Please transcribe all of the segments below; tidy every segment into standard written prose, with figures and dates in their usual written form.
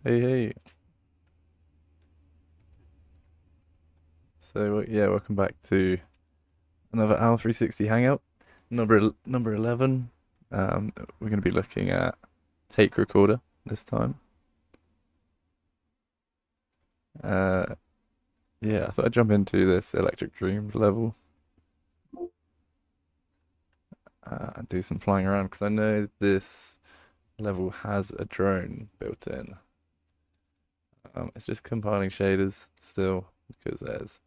Hey, hey. So yeah, welcome back to another OWL 360 Hangout. Number 11. We're going to be looking at Take Recorder this time. Uh, yeah, I thought I'd jump into this Electric Dreams level and do some flying around because I know this level has a drone built in. It's just compiling shaders still because there's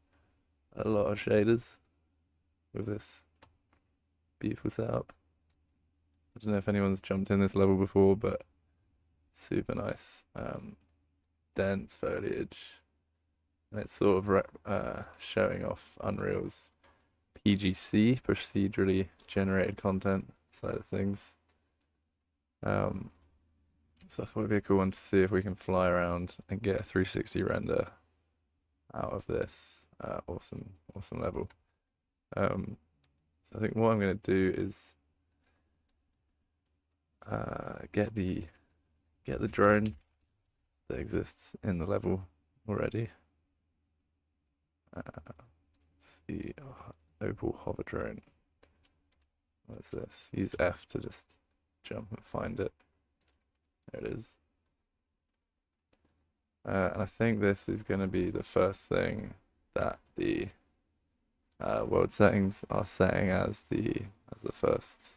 a lot of shaders with this beautiful setup. I don't know if anyone's jumped in this level before, but super nice. Dense foliage, and it's sort of showing off Unreal's PGC, procedurally generated content side of things. So I thought it'd be a cool one to see if we can fly around and get a 360 render out of this awesome level. So I think what I'm going to do is get the drone that exists in the level already. Let's see, OWL hover drone. What's this? Use F to just jump and find it. There it is. And I think this is going to be the first thing that the world settings are setting as the first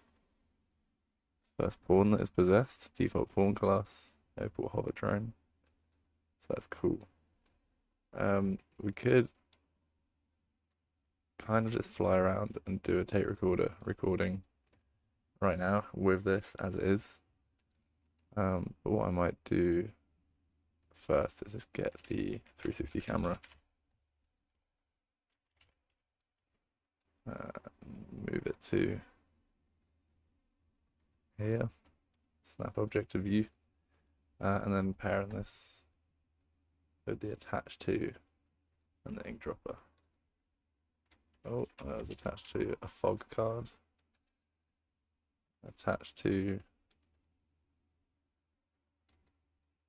pawn that is possessed. Default pawn class, OWL hover drone. So that's cool. We could kind of just fly around and do a tape recorder recording right now with this as it is. But what I might do first is just get the 360 camera. Move it to here, snap object to view, and then parent this with the attach to and the ink dropper. Oh, that was attached to a fog card. Attached to,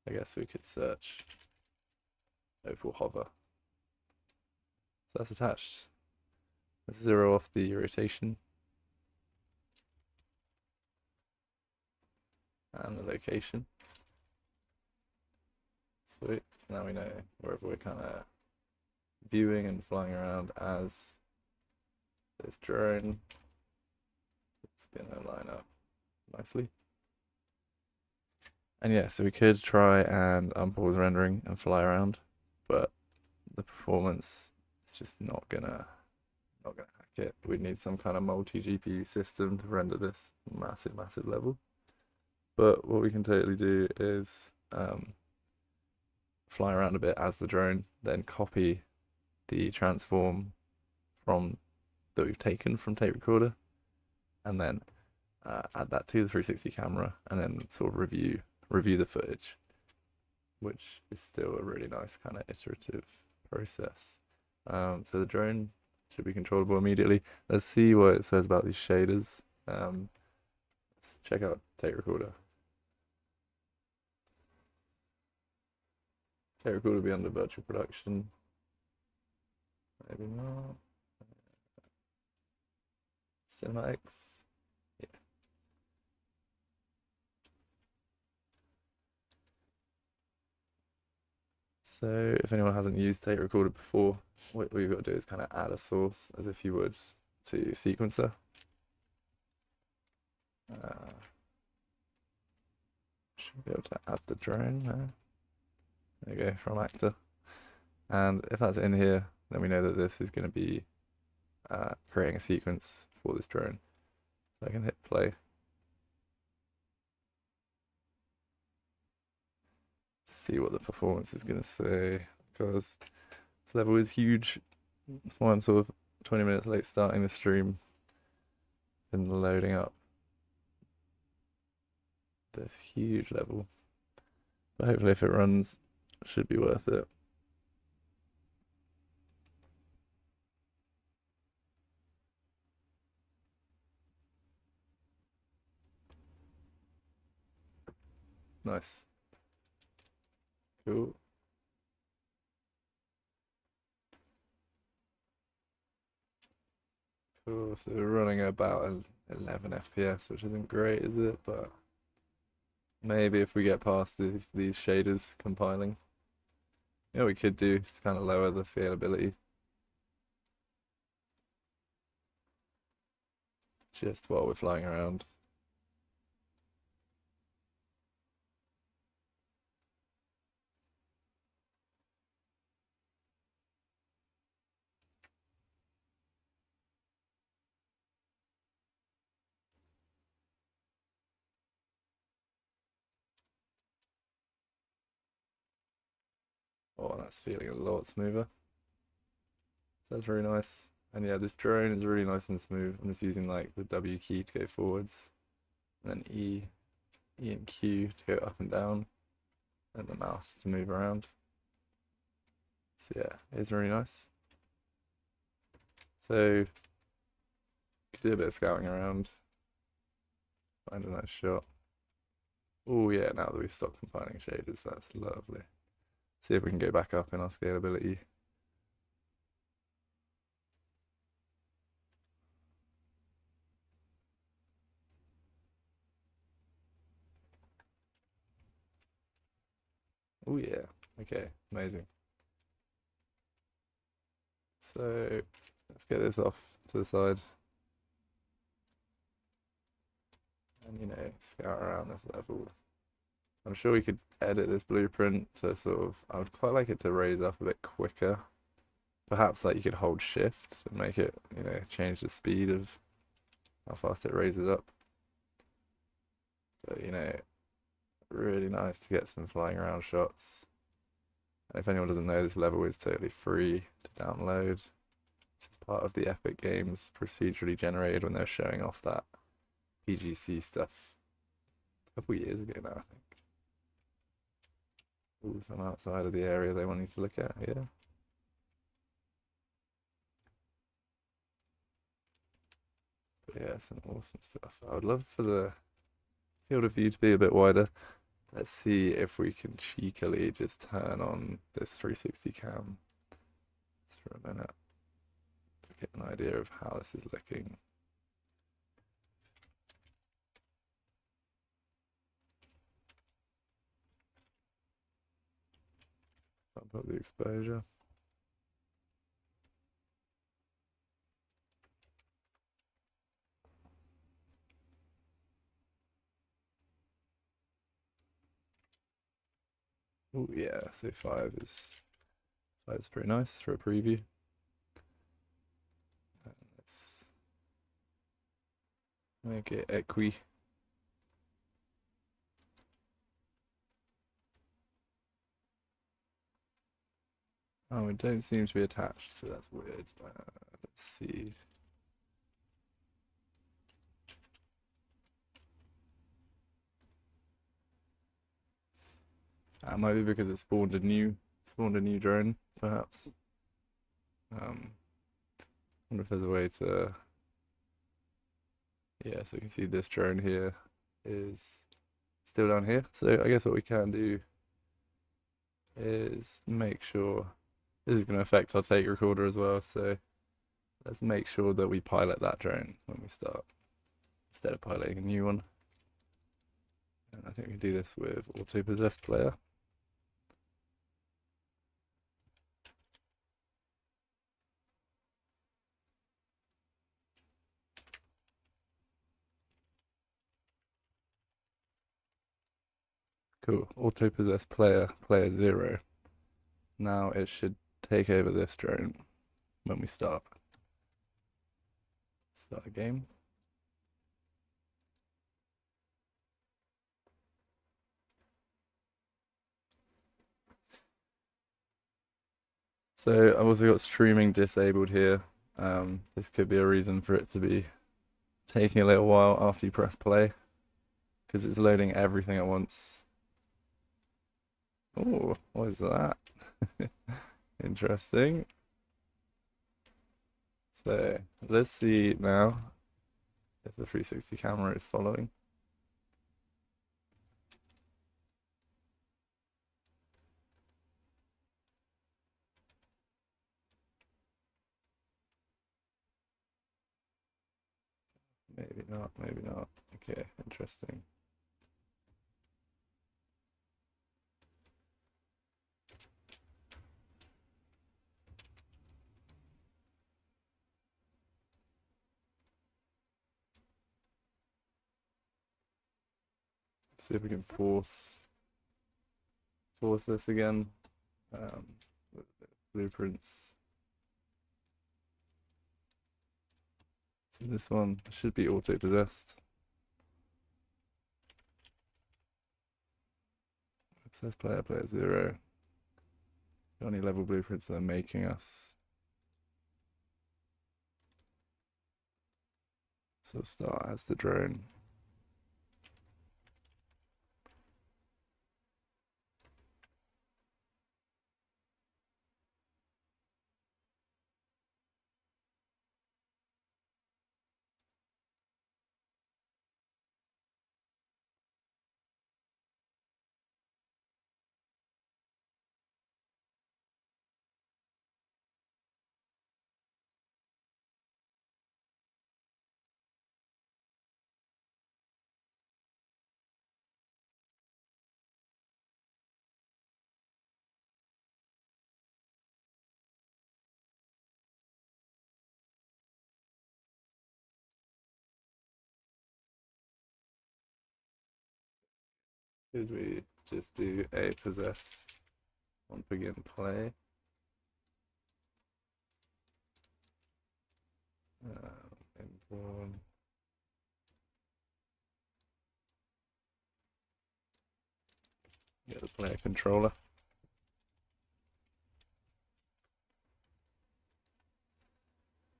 I guess we could search OWL hover. So that's attached. Let's zero off the rotation and the location. Sweet. So now we know wherever we're kind of viewing and flying around as this drone, it's gonna line up nicely. And yeah, so we could try and unpause rendering and fly around, but the performance is just not gonna hack it. We'd need some kind of multi-GPU system to render this massive level. But what we can totally do is fly around a bit as the drone, then copy the transform from that we've taken from tape recorder, and then add that to the 360 camera, and then sort of review the footage, which is still a really nice kind of iterative process. So the drone should be controllable immediately. Let's see what it says about these shaders. Let's check out tape recorder. Tape recorder will be under virtual production. Maybe not. Cinematics. Yeah. So if anyone hasn't used tape recorder before, what you've got to do is kind of add a source as if you would to sequencer. Should be able to add the drone now. There you go, from actor. And if that's in here, then we know that this is going to be creating a sequence for this drone. So I can hit play. See what the performance is going to say, because this level is huge. That's why I'm sort of 20 minutes late starting the stream and loading up this huge level. But hopefully if it runs, it should be worth it. Nice. Cool. Cool. So we're running about 11 FPS, which isn't great, is it? But maybe if we get past these shaders compiling, yeah, we could do is kind of lower the scalability just while we're flying around. Oh, that's feeling a lot smoother. So that's very nice. And yeah, this drone is really nice and smooth. I'm just using like the W key to go forwards, and then E and Q to go up and down, and the mouse to move around. So yeah, it's really nice. So could do a bit of scouting around, find a nice shot. Oh yeah, now that we've stopped compiling shaders, that's lovely. See if we can go back up in our scalability. Oh yeah, okay, amazing. So let's get this off to the side. And you know, scout around this level. I'm sure we could edit this blueprint to sort of, I would quite like it to raise up a bit quicker. Perhaps like you could hold shift and make it, you know, change the speed of how fast it raises up. But you know, really nice to get some flying around shots. And if anyone doesn't know, this level is totally free to download. It's part of the Epic Games procedurally generated when they're showing off that PGC stuff a couple years ago now, I think. Ooh, some outside of the area they want you to look at here. But yeah, some awesome stuff. I would love for the field of view to be a bit wider. Let's see if we can cheekily just turn on this 360 cam just for a minute to get an idea of how this is looking. Bump up the exposure. Oh yeah, so five is pretty nice for a preview. Let's make it equi. Oh, it don't seem to be attached, so that's weird. Let's see. That might be because it spawned a new drone, perhaps. Wonder if there's a way to. Yeah, so you can see this drone here is still down here. So I guess what we can do is make sure this is going to affect our take recorder as well. So let's make sure that we pilot that drone when we start instead of piloting a new one. And I think we can do this with auto possessed player. Cool. Auto possessed player 0. Now it should take over this drone when we start a game. So I've also got streaming disabled here. This could be a reason for it to be taking a little while after you press play because it's loading everything at once. Oh, what is that? Interesting. So let's see now if the 360 camera is following. not, maybe not. Okay, interesting. See if we can force this again. With the blueprints. So this one should be auto-possessed. Obsessed player 0. The only level blueprints that are making us. So start as the drone. Should we just do a possess on begin play? Inborn. Get the player controller.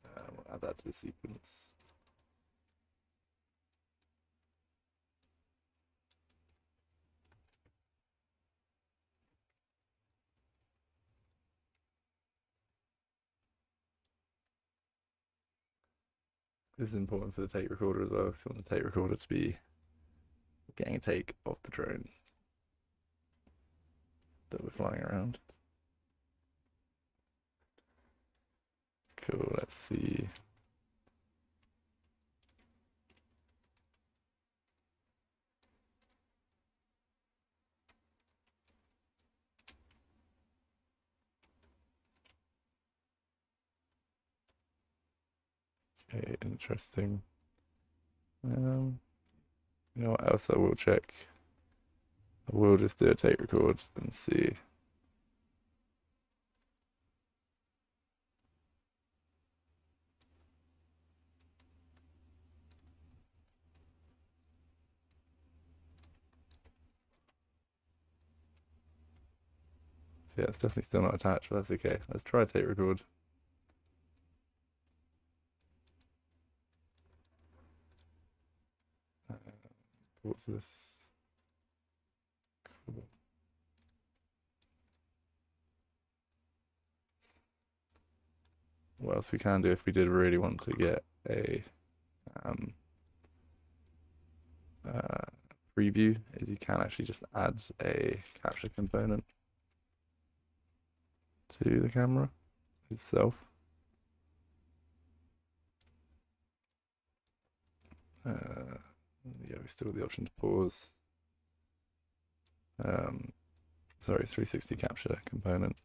We'll add that to the sequence. This is important for the tape recorder as well, so we want the tape recorder to be getting a take of the drone that we're flying around. Cool, let's see. Okay, interesting. You know what else I will check? I will just do a tape record and see. So yeah, it's definitely still not attached, but that's okay. Let's try a tape record. What's this? Cool. What else we can do if we did really want to get a preview is you can actually just add a capture component to the camera itself. Yeah, we still have the option to pause. Sorry, 360 capture component.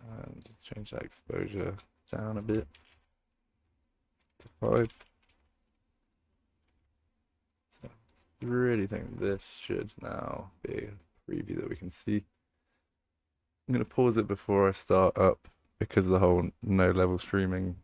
And just change that exposure down a bit to 5. So I really think this should now be a preview that we can see. I'm going to pause it before I start up because of the whole no level streaming.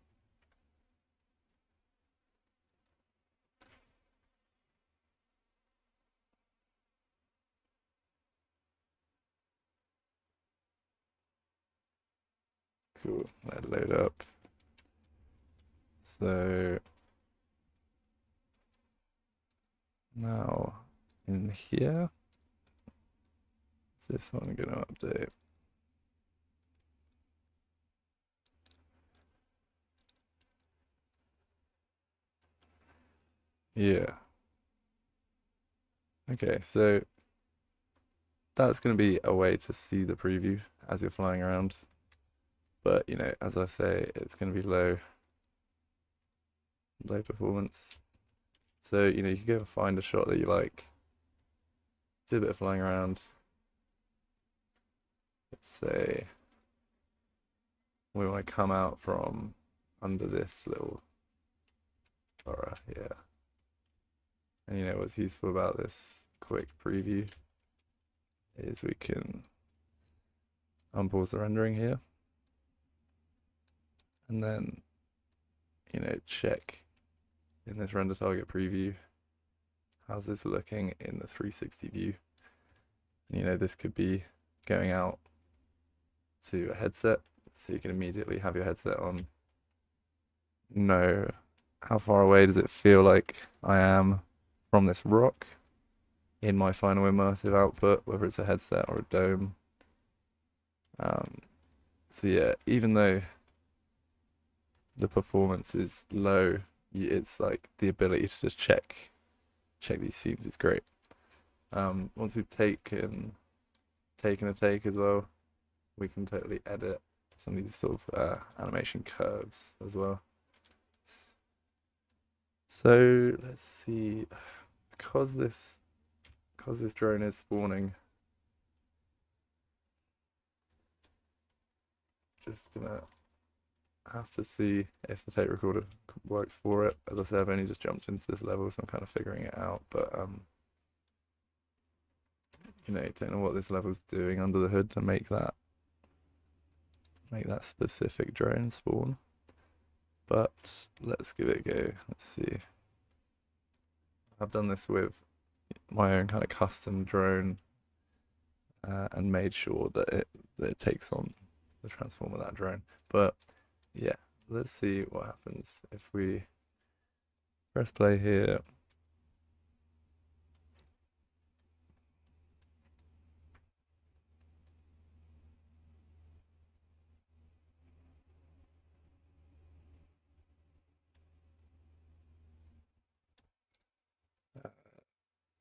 Cool, let it load up. So now in here, is this one going to update? Yeah. Okay, so that's going to be a way to see the preview as you're flying around. But, you know, as I say, it's going to be low performance. So, you know, you can go and find a shot that you like, do a bit of flying around. Let's say we want to come out from under this little aura here. And you know what's useful about this quick preview is we can unpause the rendering here. And then, you know, check in this render target preview, how's this looking in the 360 view? And, you know, this could be going out to a headset, so you can immediately have your headset on. Know how far away does it feel like I am from this rock in my final immersive output, whether it's a headset or a dome. So yeah, even though the performance is low, it's like the ability to just check these scenes is great. Once we've taken a take as well, we can totally edit some of these sort of animation curves as well. So let's see, because this drone is spawning, just gonna have to see if the tape recorder works for it. As I said, I've only just jumped into this level, so I'm kind of figuring it out. But you know, don't know what this level's doing under the hood to make that specific drone spawn. But let's give it a go. Let's see. I've done this with my own kind of custom drone and made sure that it takes on the transform of that drone. But yeah, let's see what happens if we press play here.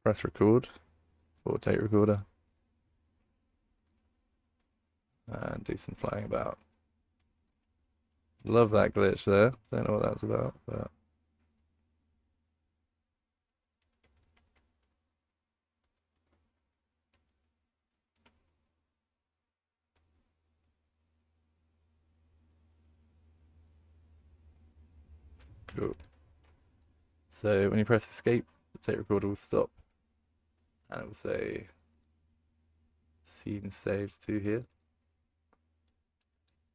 Press record for tape recorder and do some flying about. Love that glitch there. Don't know what that's about, but cool. So when you press escape, the tape recorder will stop and it will say scene saved to here.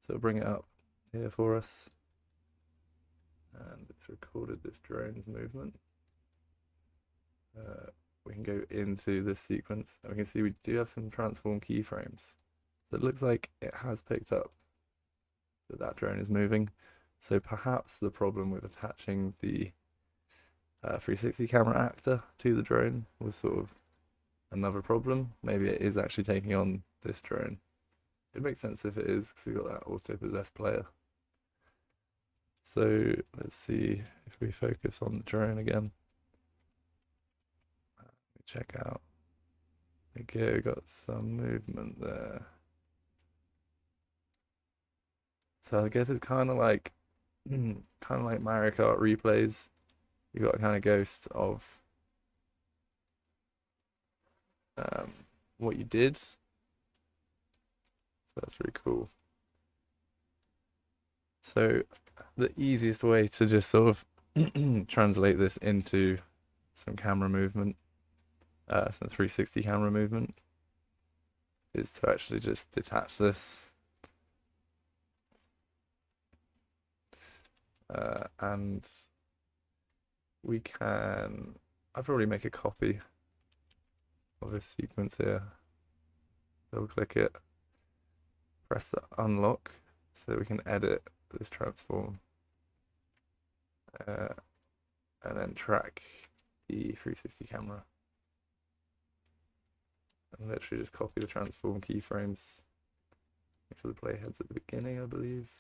So it'll bring it up here for us. And it's recorded this drone's movement. We can go into this sequence and we can see we do have some transform keyframes. So it looks like it has picked up that drone is moving. So perhaps the problem with attaching the 360 camera actor to the drone was sort of another problem. Maybe it is actually taking on this drone. It makes sense if it is, because we've got that auto possess player. So let's see if we focus on the drone again. Check out. Okay, we got some movement there. So I guess it's kind of like Mario Kart replays. You got a kind of ghost of what you did. So that's really cool. So the easiest way to just sort of translate this into some camera movement, some 360 camera movement, is to actually just detach this. And we can, I'll probably make a copy of this sequence here. Double click it, press the unlock so we can edit this transform. And then track the 360 camera. And literally just copy the transform keyframes. Make sure the playhead's at the beginning, I believe.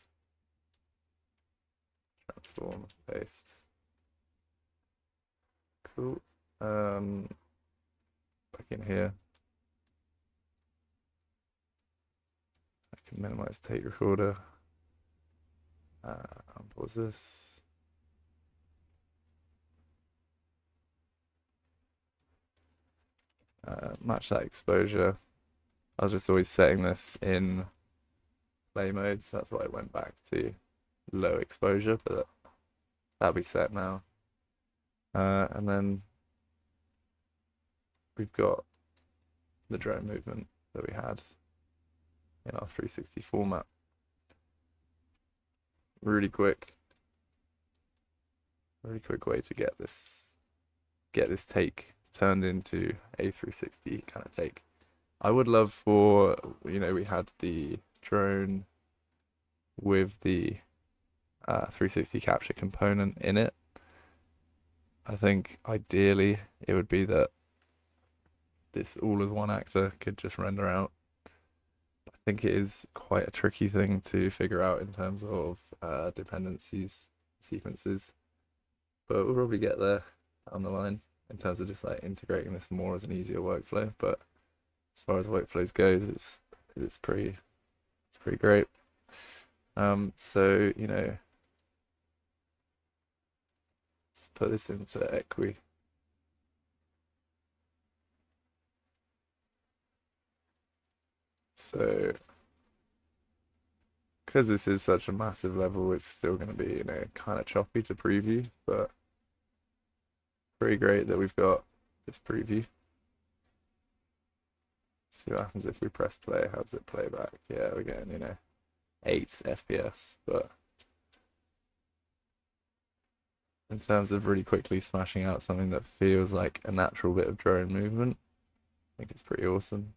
Transform, paste. Cool. Back in here. can minimize tape recorder. Pause this. Match that exposure. I was just always setting this in play mode, so that's why I went back to low exposure, but that'll be set now. And then we've got the drone movement that we had in our 360 format. Really quick way to get this take turned into a 360 kind of take. I would love for, you know, we had the drone with the 360 capture component in it. I think ideally it would be that this all as one actor could just render out. I think it is quite a tricky thing to figure out in terms of dependencies, sequences, but we'll probably get there down the line in terms of just like integrating this more as an easier workflow. But as far as workflows goes, it's pretty great. So, you know, let's put this into equi. So, because this is such a massive level, it's still going to be, you know, kind of choppy to preview, but pretty great that we've got this preview. See what happens if we press play. How does it play back? Yeah, we're getting, you know, 8 FPS, but in terms of really quickly smashing out something that feels like a natural bit of drone movement, I think it's pretty awesome.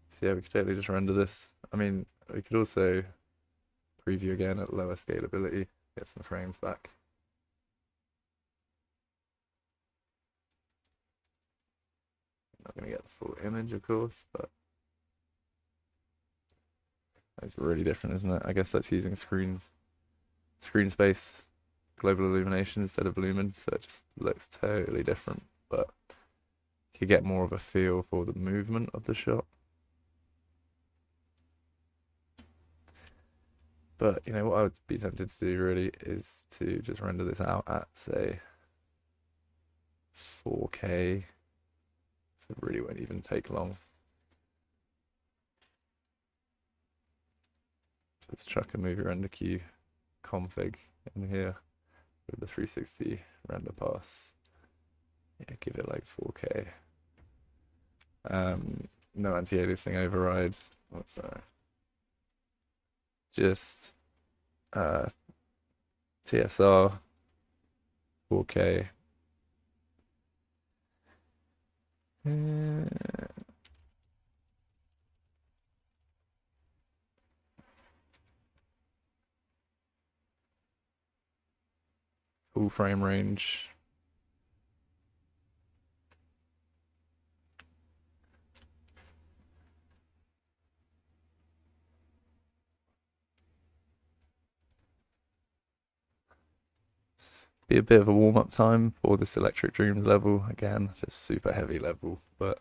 So yeah, we could totally just render this. I mean, we could also preview again at lower scalability, get some frames back. Not going to get the full image, of course, but it's really different, isn't it? I guess that's using screen space, global illumination instead of lumen, so it just looks totally different, but you get more of a feel for the movement of the shot. But, you know, what I would be tempted to do really is to just render this out at, say, 4K. So it really won't even take long. So let's chuck a movie render queue config in here with the 360 render pass. Yeah, give it like 4K. No anti-aliasing override. What's that? Just TSR 4K. Full frame range. Be a bit of a warm-up time for this Electric Dreams level. Again, just super heavy level, but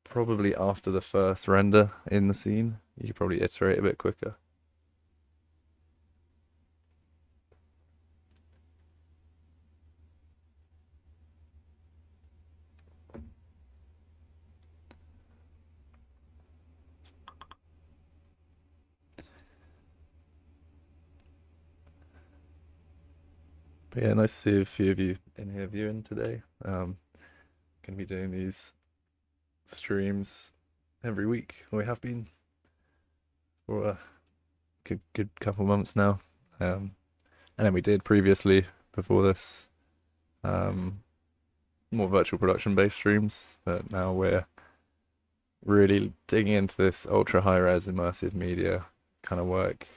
probably after the first render in the scene, you could probably iterate a bit quicker. But yeah, nice to see a few of you in here viewing today. Gonna be doing these streams every week. We have been for a good couple months now. And then we did previously before this more virtual production based streams, but now we're really digging into this ultra high res immersive media kind of work.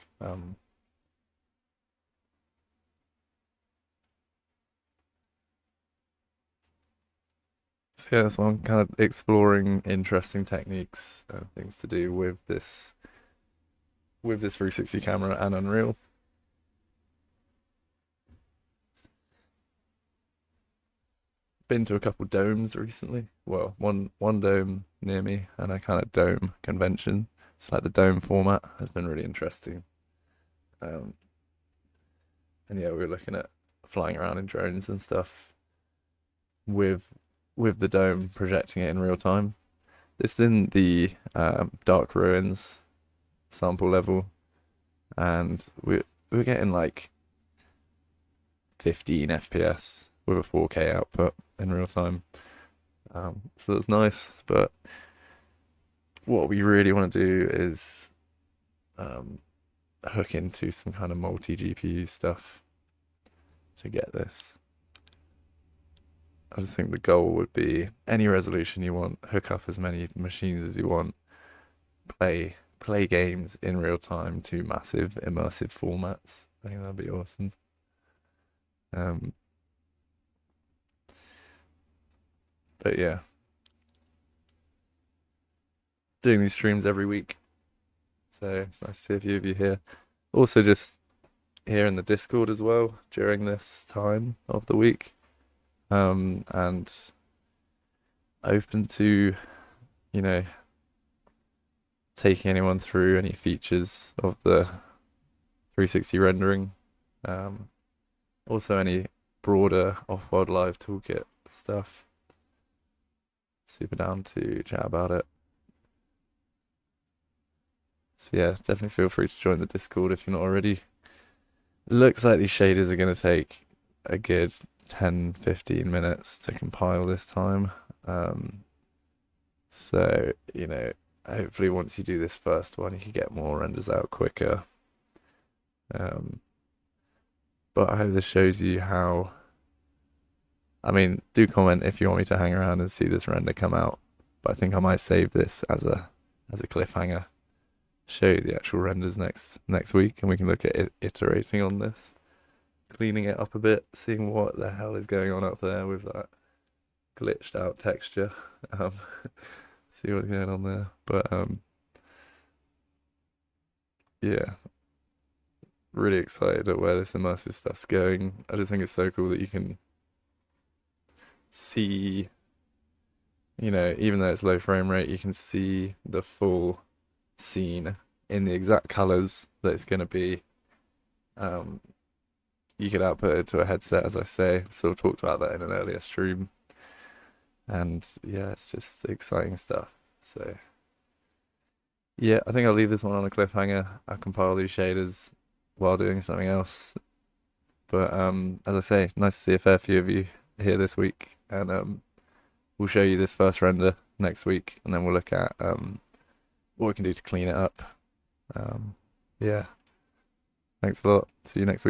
So yeah, that's why I'm kind of exploring interesting techniques and things to do with this 360 camera and Unreal. been to a couple domes recently. Well, one dome near me and a kind of dome convention. So like the dome format has been really interesting. Um, and yeah, we were looking at flying around in drones and stuff with the dome projecting it in real time. This is in the Dark Ruins sample level, and we're getting like 15 FPS with a 4K output in real time. So that's nice, but what we really want to do is hook into some kind of multi-GPU stuff to get this. I just think the goal would be any resolution you want, hook up as many machines as you want, play games in real time to massive immersive formats. I think that'd be awesome. But yeah, doing these streams every week, so it's nice to see a few of you here. Also, just here in the Discord as well during this time of the week, and open to, you know, taking anyone through any features of the 360 rendering. Also any broader OWL Toolkit stuff. Super down to chat about it. So yeah, definitely feel free to join the Discord if you're not already. Looks like these shaders are going to take a good 10-15 minutes to compile this time. So, you know, hopefully once you do this first one, you can get more renders out quicker. But I hope this shows you how... I mean, do comment if you want me to hang around and see this render come out. But I think I might save this as a cliffhanger. Show you the actual renders next week, and we can look at iterating on this, cleaning it up a bit, seeing what the hell is going on up there with that glitched out texture. See what's going on there. But yeah, really excited at where this immersive stuff's going. I just think it's so cool that you can see, you know, even though it's low frame rate, you can see the full scene in the exact colors that it's going to be. You could output it to a headset, as I say. Sort of talked about that in an earlier stream. And yeah, it's just exciting stuff. So yeah, I think I'll leave this one on a cliffhanger. I'll compile these shaders while doing something else. But as I say, nice to see a fair few of you here this week. And we'll show you this first render next week, and then we'll look at what we can do to clean it up. Yeah. Thanks a lot. See you next week.